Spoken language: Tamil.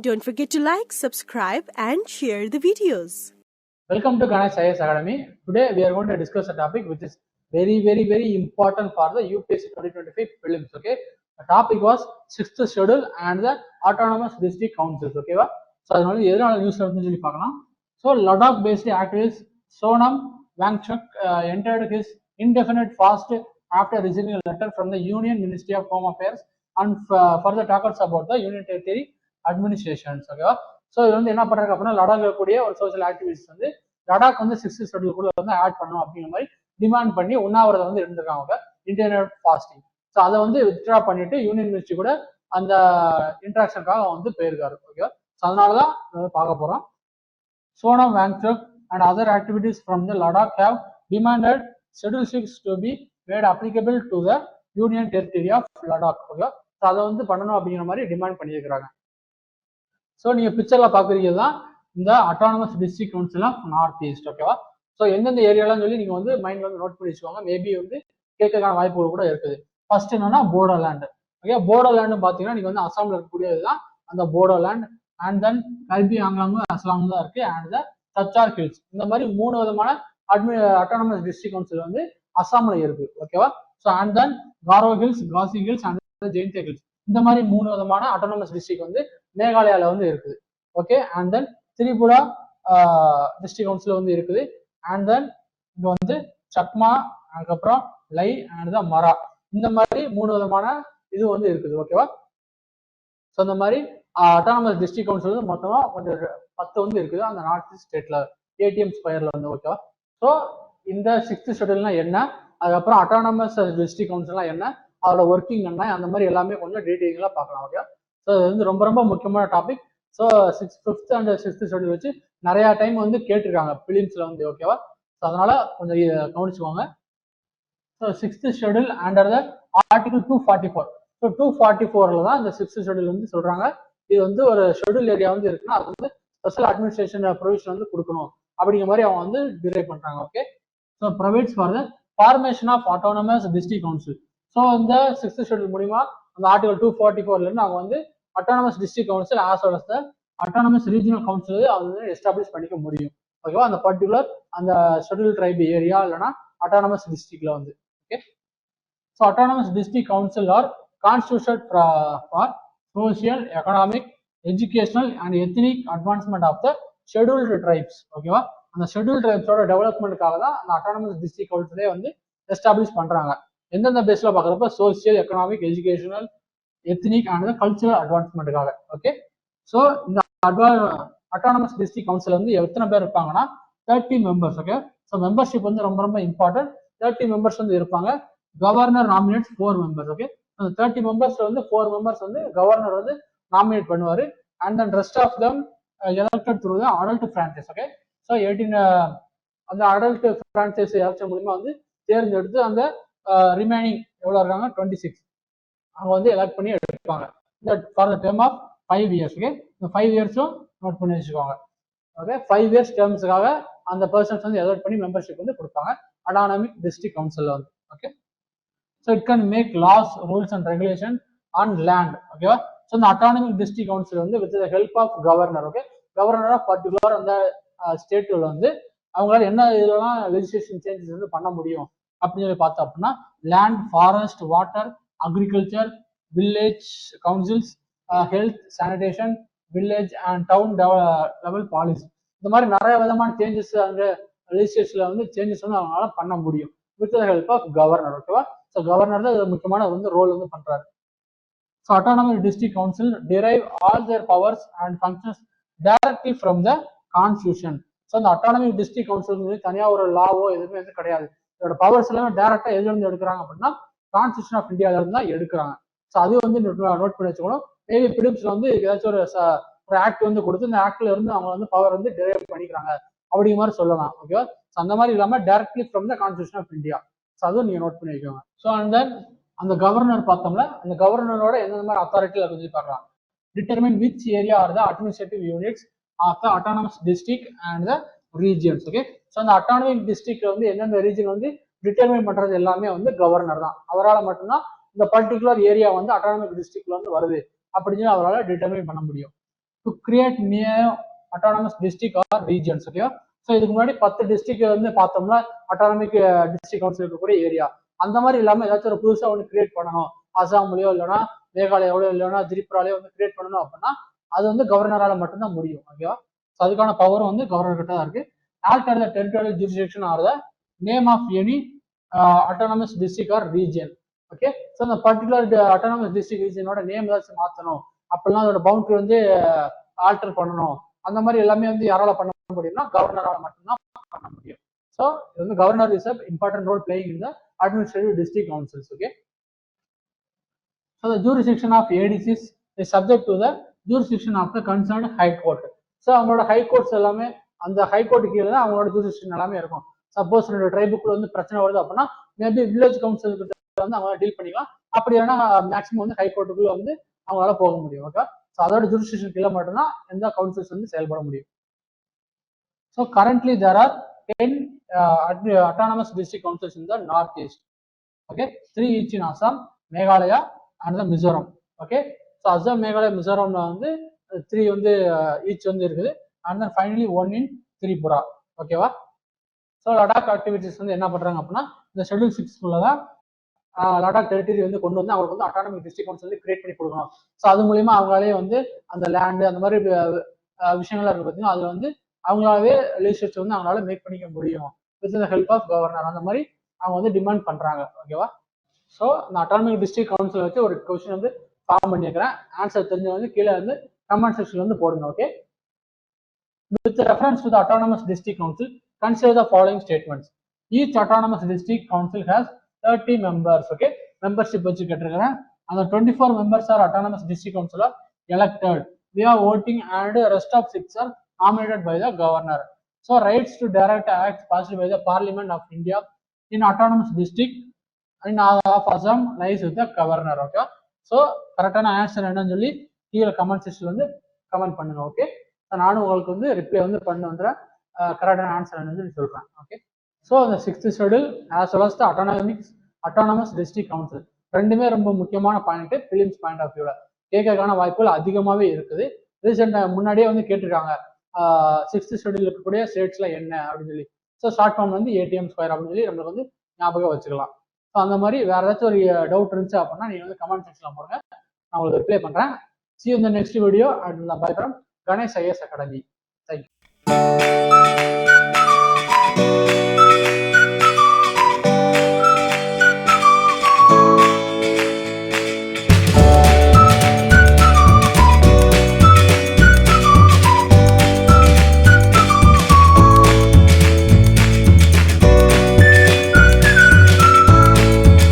Don't forget to like, subscribe and share the videos. Welcome to Ganesh IAS Academy. Today we are going to discuss a topic which is very important for the UPSC 2025 prelims. Okay, the topic was 6th schedule and the autonomous district councils. Okay, so அதனால எதனால நியூஸ்ல வந்து சொல்லி பார்க்கலாம். So Ladakh based activist Sonam Wangchuk entered his indefinite fast after receiving a letter from the Union Ministry of Home Affairs and further talks about the Union Territory administrations. Okay, so இது வந்து என்ன பண்றாங்க அப்படின்னா லடாக் இருக்கக்கூடிய ஒரு சோசியல் ஆக்டிவிஸ்ட் வந்து லடாக் வந்து 6th ஷெட்யூல் வந்து ஆட் பண்ணும் அப்படிங்கிற மாதிரி டிமாண்ட் பண்ணி உண்ணாவிரதம் வந்து இருந்திருக்காங்க இன்டர்நெட் ஃபாஸ்டிங். ஸோ அதை வந்து வித்ட்ரா பண்ணிட்டு யூனியன் மினிஸ்ட்ரி கூட அந்த இன்ட்ராக்ஷனுக்காக வந்து போயிருக்காரு. ஓகே, ஸோ அதனாலதான் பார்க்க போறோம். Sonam Wangchuk and other activities from the Ladakh have demanded Schedule 6 to be made applicable to the Union Territory of Ladakh. Okay, so அதை வந்து பண்ணணும் அப்படிங்கிற மாதிரி டிமாண்ட் பண்ணியிருக்கிறாங்க. ஸோ நீங்கள் பிக்சரில் பார்க்குறீங்க தான் இந்த autonomous district council of North East. ஓகேவா, ஸோ எந்தெந்த ஏரியாலாம் சொல்லி நீங்கள் வந்து மைண்டில் வந்து நோட் பண்ணி வச்சுக்கோங்க. மேபி வந்து கேட்கறதுக்கான வாய்ப்புகள் கூட இருக்குது. ஃபர்ஸ்ட் என்னன்னா போடோலேண்ட். ஓகே, போடோலேண்டு பார்த்தீங்கன்னா நீங்கள் வந்து அசாமில் இருக்கக்கூடியது தான் அந்த போடோலேண்ட். அண்ட் தென் கல்பி ஆங்லாங்கும் அஸ்லாமும் தான் இருக்கு. And the Sachar hills. இந்த மாதிரி 3 விதமான அட்டானமஸ் டிஸ்ட்ரிக்ட் கவுன்சில் வந்து அசாம்ல இருக்கு. ஓகேவா, so and then Garo Hills, Khasi Hills and Jaintia Hills. இந்த மாதிரி 3 விதமான அட்டானமஸ் டிஸ்ட்ரிக்ட் வந்து மேகாலயால வந்து இருக்குது. Okay, and then Tripura district council வந்து இருக்குது. அண்ட் தென் இங்க வந்து சக்மா, அதுக்கப்புறம் லை அண்ட் தான் மரா. இந்த மாதிரி 3 விதமான இது வந்து இருக்குது. ஓகேவா, ஸோ இந்த மாதிரி அட்டானமஸ் டிஸ்ட்ரிக்ட் கவுன்சில் வந்து மொத்தமா கொஞ்சம் 10 வந்து இருக்குது அந்த நார்த் ஈஸ்ட் ஸ்டேட்ல ஏடிஎம் ஸ்கொயர்ல வந்து. ஓகேவா, ஸோ இந்த 6th ஷெட்யூல்னா என்ன, அதுக்கப்புறம் அட்டானமஸ் டிஸ்ட்ரிக்ட் கவுன்சில்னா என்ன, அதோட ஒர்க்கிங் என்ன, அந்த மாதிரி எல்லாமே கொஞ்சம் டீட்டெயிலாக பார்க்கலாம். ஓகே, ஸோ இது வந்து ரொம்ப முக்கியமான topic. So 5th and 6th schedule வச்சு நிறைய டைம் வந்து கேட்டிருக்காங்க பிலிம்ஸ்ல வந்து. ஓகேவா, ஸோ அதனால கொஞ்சம் கவனிச்சுக்கோங்க. So 6th schedule under the article 244. So 244ல தான் இந்த 6th ஷெட்யூல் வந்து சொல்றாங்க. இது வந்து ஒரு ஷெட்யூல் ஏரியா வந்து இருக்குன்னா அது வந்து ஸ்பெஷல் அட்மினிஸ்ட்ரேஷன் ப்ரொவிஷன் வந்து கொடுக்கணும் அப்படிங்கிற மாதிரி அவங்க வந்து டிரைவ் பண்றாங்க. Okay, so provides for the formation of autonomous district council. So இந்த 6th ஷெட்யூல் மூலியமா அந்த ஆர்டிகல் 244ல இருந்து அவங்க வந்து autonomous district council as well as the autonomous regional council அவங்க எஸ்டாப்ளிஷ் பண்ணிக்க முடியும். ஓகேவா, அந்த பர்டிகுலர் அந்த ஷெட்யூல் ட்ரைப் ஏரியா இல்லைன்னா அட்டானமஸ் டிஸ்ட்ரிக்ட்ல வந்து. Okay, so autonomous district council are constitution for social, economic, educational and ethnic advancement of the scheduled tribes. ஓகேவா, அந்த ஷெட்யூல் ட்ரைப்ஸோட டெவலப்மெண்ட்டுக்காக தான் அந்த அட்டானமஸ் டிஸ்ட்ரிக்ட் கவுன்சிலே வந்து எஸ்டாப்ளிஷ் பண்றாங்க. எந்தெந்த பேஸ்ல பாக்குறப்ப social, economic, educational, ethnic and cultural அட்வான்ஸ்மெண்ட்டுக்காக. ஓகே, ஸோ இந்த அட்டானமஸ் டிஸ்ட்ரிக்ட் கவுன்சில் வந்து எத்தனை பேர் இருப்பாங்கன்னா 30 மெம்பர்ஸ். ஓகே, ஸோ மெம்பர்ஷிப் வந்து ரொம்ப இம்பார்ட்டன்ட். 30 மெம்பர்ஸ் வந்து இருப்பாங்க. Governor nominates 4 members. ஓகே, அந்த 30 மெம்பர்ஸ்ல வந்து 4 மெம்பர்ஸ் வந்து கவர்னர் வந்து நாமினேட் பண்ணுவாரு. And then rest of them elected through the adult franchise. Okay, so 18 அந்த அடல்ட் பிரான்சைஸ் எலெக்ஷன் மூலமா வந்து தேர்ந்தெடுத்து அந்த ரிமைனிங் எவ்வளவு இருக்காங்க 26 அவங்க வந்து எலெக்ட் பண்ணி எடுப்பாங்க for the term of 5 years. Okay, இந்த 5 இயர்ஸும் நோட் பண்ணி வச்சுக்கோங்க. ஓகே, 5 இயர்ஸ் டேர்ம்ஸுக்காக அந்த பர்சன்ஸ் வந்து எலெக்ட் பண்ணி மெம்பர்ஷிப் வந்து கொடுப்பாங்க அட்டானமிக் டிஸ்ட்ரிக்ட் கவுன்சில் வந்து. Okay, so it can make laws, rules and regulation on land. ஓகேவா, ஸோ இந்த அட்டானமிக் டிஸ்ட்ரிக்ட் கவுன்சில் வந்து with the help of governor. Okay, governor of particular அந்த ஸ்டேட்ல வந்து அவங்களால என்ன இதெல்லாம் லெஜிஸ்லேஷன் சேஞ்சஸ் வந்து பண்ண முடியும் அப்படின்னு சொல்லி பார்த்தோம் அப்படின்னா land, forest, water, agriculture, village councils, health, sanitation, village and town level policy. இந்த மாதிரி நிறைய விதமான சேஞ்சஸ் அந்த லெஜிஸ்லேஷன்ல வந்து சேஞ்சஸ் வந்து அவங்களால பண்ண முடியும் with the help of governor. ஓகேவா, ஸோ கவர்னர் தான் முக்கியமான வந்து ரோல் வந்து பண்றாரு. So autonomous district council drive all their powers and functions directly from the constitution. So அந்த அட்டானமிக் டிஸ்ட்ரிக்ட் கவுன்சில் தனியாக ஒரு லாவோ எதுவுமே வந்து கிடையாது. இதோட பவர்ஸ் எல்லாமே டைரக்டா எதுல இருந்து எடுக்கிறாங்க அப்படின்னா கான்ஸ்டியூஷன் ஆஃப் இந்தியால இருந்து தான் எடுக்கிறாங்க. ஸோ அது வந்து நோட் பண்ணி வச்சுக்கணும். மேபி பிலிம்ஸ்ல வந்து ஏதாச்சும் ஒரு ஆக்ட் வந்து கொடுத்து இந்த ஆக்ட்ல இருந்து அவங்க வந்து பவர் வந்து டெரைவ் பண்ணிக்கிறாங்க அப்படிங்கிற மாதிரி சொல்லலாம். ஓகேவா, ஸோ அந்த மாதிரி இல்லாம directly from the constitution of India. So அதுவும் நீங்க நோட் பண்ணி வைக்கோங்க. ஸோ அண்ட் தென் அந்த கவர்னர் பார்த்தோம்ல, அந்த கவர்னரோட எந்த மாதிரி அத்தாரிட்டி அதை கொஞ்சம் பார்க்கலாம். Determine which area are the administrative units of the autonomous district and the regions. Okay, so அந்த அட்டானமிக் டிஸ்ட்ரிக்ட்ல வந்து எந்தெந்த ரீஜன் வந்து டிட்டர்மைன் பண்றது எல்லாமே வந்து கவர்னர் தான். அவரால் மட்டும்தான் இந்த பர்டிகுலர் ஏரியா வந்து அட்டானமிக் டிஸ்ட்ரிக்ட்ல வந்து வருது அப்படின்னு அவரால் டிட்டர்மைன் பண்ண முடியும். To create new autonomous district or regions. ஓகேவா? ஸோ இதுக்கு முன்னாடி 10 டிஸ்ட்ரிக்ட் வந்து பார்த்தோம்னா அட்டானமிக் டிஸ்ட்ரிக்ட் கவுன்சில் இருக்கக்கூடிய ஏரியா. அந்த மாதிரி இல்லாமல் ஏதாச்சும் ஒரு புதுசாக ஒன்று கிரியேட் பண்ணணும், அசாம்லயோ இல்லைன்னா மேகாலயாவிலயோ இல்லைன்னா திரிபுராலையோ வந்து கிரியேட் பண்ணணும் அப்படின்னா அது வந்து கவர்னரால மட்டும்தான் முடியும். ஓகேவா? ஸோ அதுக்கான பவரும் வந்து கவர்னர் கிட்ட தான் இருக்கு. Alter the territorial jurisdiction or the name of any autonomous district or region. Okay, so அந்த பர்டிகுலர் அட்டானமஸ் டிஸ்ட்ரிக்ட் ரீஜனோட நேம் ஏதாச்சும் மாற்றணும் அப்படின்னா அதோட பவுண்டரி வந்து ஆல்டர் பண்ணணும், அந்த மாதிரி எல்லாமே வந்து யாரால பண்ண முடியும்னா கவர்னரால மட்டும்தான் பண்ண முடியும். ஸோ இது வந்து governor is a important role playing in the administrative district councils. Okay, so the jurisdiction of ADCs is subject to the jurisdiction of the concerned high court. So அவங்களோட ஹை கோர்ட்ஸ் எல்லாமே அந்த ஹை கோர்ட்டு கீழே தான் அவங்களோட ஜூரிஸ்டிக்ஷன் எல்லாமே இருக்கும். சப்போஸ் ரெண்டு ட்ரைபுக்குள்ள வந்து பிரச்சனை வருது அப்படின்னா மேபி வில்லேஜ் கவுன்சில் கிட்ட வந்து அவங்க டீல் பண்ணிக்கலாம். அப்படி இல்லைன்னா மேக்ஸிமம் வந்து ஹை கோர்ட்டுக்குள்ள வந்து அவங்களால போக முடியும். ஓகே, ஸோ அதோட ஜூரிஸ்டிக்ஷன் கீழே மட்டும்தான் எந்த கவுன்சில்ஸ் வந்து செயல்பட முடியும். So currently there are 10 autonomous district councils in the northeast. Okay, 3 each in Assam, Meghalaya and the Mizoram. Okay, so Assam, Meghalaya, Mizoram வந்து 3 வந்து each வந்து இருக்குது, and then finally 1 in Tripura. ஓகேவா? ஸோ லடாக் ஆக்டிவிட்டிஸ் வந்து என்ன பண்றாங்க அப்படின்னா இந்த ஷெட்யூல் 6 தான் லடாக் டெரிட்டரி வந்து கொண்டு வந்து அவங்களுக்கு வந்து அட்டானமிக் டிஸ்ட்ரிக்ட் கவுன்சில் வந்து கிரியேட் பண்ணி கொடுக்கணும். ஸோ அது மூலியமா அவங்களாலே வந்து அந்த லேண்டு அந்த மாதிரி விஷயங்கள்லாம் இருக்கு பார்த்தீங்கன்னா அதுல வந்து அவங்களாவே லெஜிஸ்லேச்சர் வந்து அவங்களால மேக் பண்ணிக்க முடியும் with the help of governor. அந்த மாதிரி அவங்க வந்து டிமாண்ட் பண்றாங்க. ஓகேவா? ஸோ இந்த அட்டானமிக் டிஸ்ட்ரிக்ட் கவுன்சில் வச்சு ஒரு கொஸ்டின் வந்து ஃபார்ம் பண்ணிக்கிறேன். ஆன்சர் தெரிஞ்ச வந்து கீழே வந்து கமெண்ட் செக்ஷன்ல வந்து போடுங்க. Okay, with reference to the autonomous district council, consider the following statements. Each autonomous district council has 30 members. Okay, membership வச்சு கேட்டிருக்கிறேன். அந்த 24 members are autonomous district council are elected via voting and rest of 6 are nominated by the governor. So rights to direct acts passed by the Parliament of India in autonomous district in of Assam lies with the governor. Okay, so கரெக்டான ஆன்சர் என்னன்னு சொல்லி கீழே கமெண்ட் செக்ஷன்ல வந்து கமெண்ட் பண்ணுங்க. ஓகே, நானும் உங்களுக்கு வந்து ரிப்ளை வந்து பண்ண வந்துடுறேன், கரெக்டான ஆன்சர் என்னன்னு சொல்லி சொல்றேன். ஓகே, ஸோ அந்த 6th schedule as well as the autonomous district council ரெண்டுமே ரொம்ப முக்கியமான பாயிண்ட் பிலிம்ஸ் பாயிண்ட் ஆஃப் வியூல கேட்கறதுக்கான வாய்ப்புகள் அதிகமாகவே இருக்குது. ரீசெண்டாக முன்னாடியே வந்து கேட்டிருக்காங்க 6th ஷெட்யூல் இருக்கக்கூடிய ஸ்டேட்ஸ்ல என்ன அப்படின்னு சொல்லி. ஸோ ஷார்ட் ஃபார்ம் வந்து ஏடிஎம் ஸ்கொயர் அப்படின்னு சொல்லி நம்மளுக்கு வந்து ஞாபகம் வச்சுக்கலாம். ஸோ அந்த மாதிரி வேற ஏதாச்சும் ஒரு டவுட் இருந்துச்சு அப்படின்னா நீங்க வந்து கமெண்ட் செக்ஷன்ல போடுங்க, நான் உங்களுக்கு ரிப்ளை பண்றேன். See you in the next video and bye from Ganesh IAS Academy. Thank you.